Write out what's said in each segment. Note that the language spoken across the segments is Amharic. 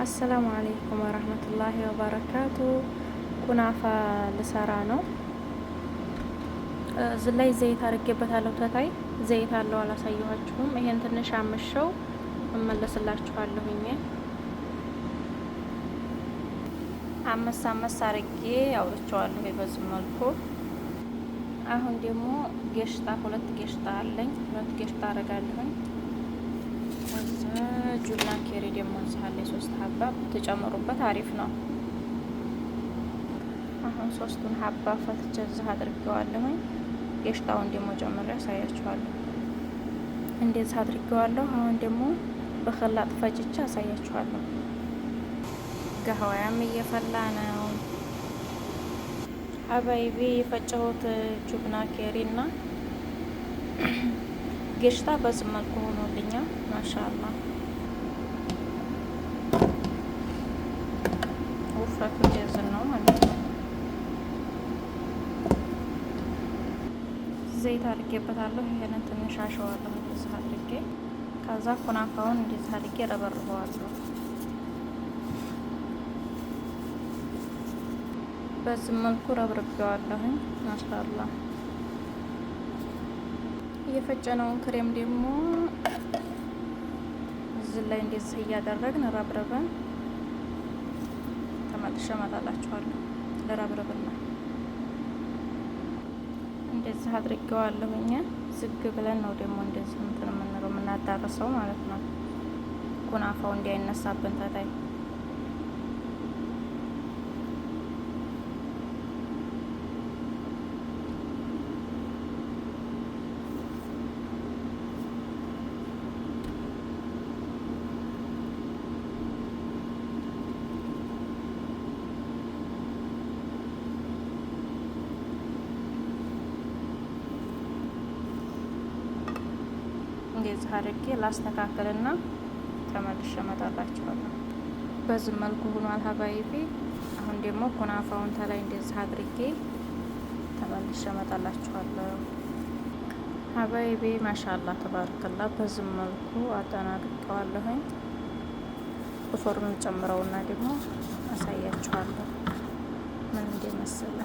አሰላሙ አለይኩም ወረህመቱላሂ ወበረካቱ። ኩናፋ ልሰራ ነው። እዚህ ላይ ዘይት አድርጌበታለሁ። ተታይ ዘይት አለው አላሳየኋችሁም። ይሄን ትንሽ አምሸው እመለስላችኋለሁኝ። አመስ አርጌ አውጥቼዋለሁ በዚህ መልኩ። አሁን ደግሞ ጌሽጣ ሁለት ጌሽጣ አለኝ። ሁለት ጌሽጣ አረጋለሁኝ። እዛ ጁላ ኬሪ ደግሞ እንስሃለ 3 ሀባ ተጨምሩበት አሪፍ ነው። አሁን 3ቱን ሀባ ፈትቼ እዚህ አድርጌዋለሁኝ። ጌሽጣውን ደግሞ ጨምሬ ያሳያችኋለሁ። እንደዚህ አድርጌዋለሁ። አሁን ደግሞ በኸላጥ ፈጭቼ አሳያችኋለሁ። ገህዋያም እየፈላ ነው። ሀባይቢ የፈጨሁት ጁብና ኬሪ እና ጌሽታ በዚህ መልኩ ሆኖልኛል። ማሻአላ ውፍረቱ እንደዚህ ነው ማለት ነው። ዘይት አድርጌበታለሁ። ይሄንን ትንሽ አሸዋለሁ እንደዚህ አድርጌ። ከዛ ኩናፋውን እንደዚህ አድርጌ ረበርበዋለሁ። በዚህ መልኩ ረብርቤዋለሁኝ። ማሻአላ የፈጨነውን ክሬም ደግሞ እዚህ ላይ እንደዚህ እያደረግን ረብረበን ተመልሼ እመጣላችኋለሁ። ለረብረብና እንደዚህ አድርጌዋለሁኝ። ዝግ ብለን ነው ደግሞ እንደዚህ እንትን የምንለው የምናዳርሰው ማለት ነው። ኩናፋው እንዳይነሳብን ተታይ እንደዚህ አድርጌ ላስተካክልና ተመልሼ እመጣላችኋለሁ። በዚህ መልኩ ሆኗል ሀባይቢ። አሁን ደግሞ ኩናፋውን ተላይ እንደዚህ አድርጌ ተመልሼ እመጣላችኋለሁ ሀባይቢ። ማሻአላ ተባረከላ። በዚህ መልኩ አጠናቅቀዋለሁኝ። ፎርኑን ጨምረውና ደግሞ አሳያችኋለሁ ምን እንደመሰለ።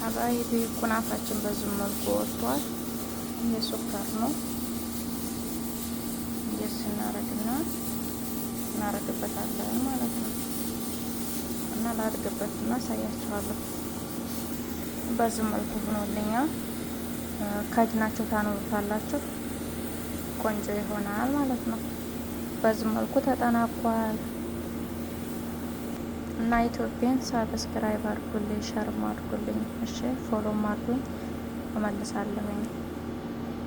ሀባይቢ ኩናፋችን በዚህ መልኩ ወጥቷል። ይሄ ሱከር ነው። እንደዚህ እናረግበታለን ማለት ነው። እና ላድርግበትና አሳያችኋለሁ። በዚህ መልኩ ሆኖልኛል። ከድናችሁ ታኖሩታላችሁ። ቆንጆ ይሆናል ማለት ነው። በዚህ መልኩ ተጠናቋል። እና ኢትዮጵያን ሰብስክራይብ አድርጉልኝ፣ ሸርም አድርጉልኝ። እሺ ፎሎም አድርጉኝ። እመልሳለሁኝ።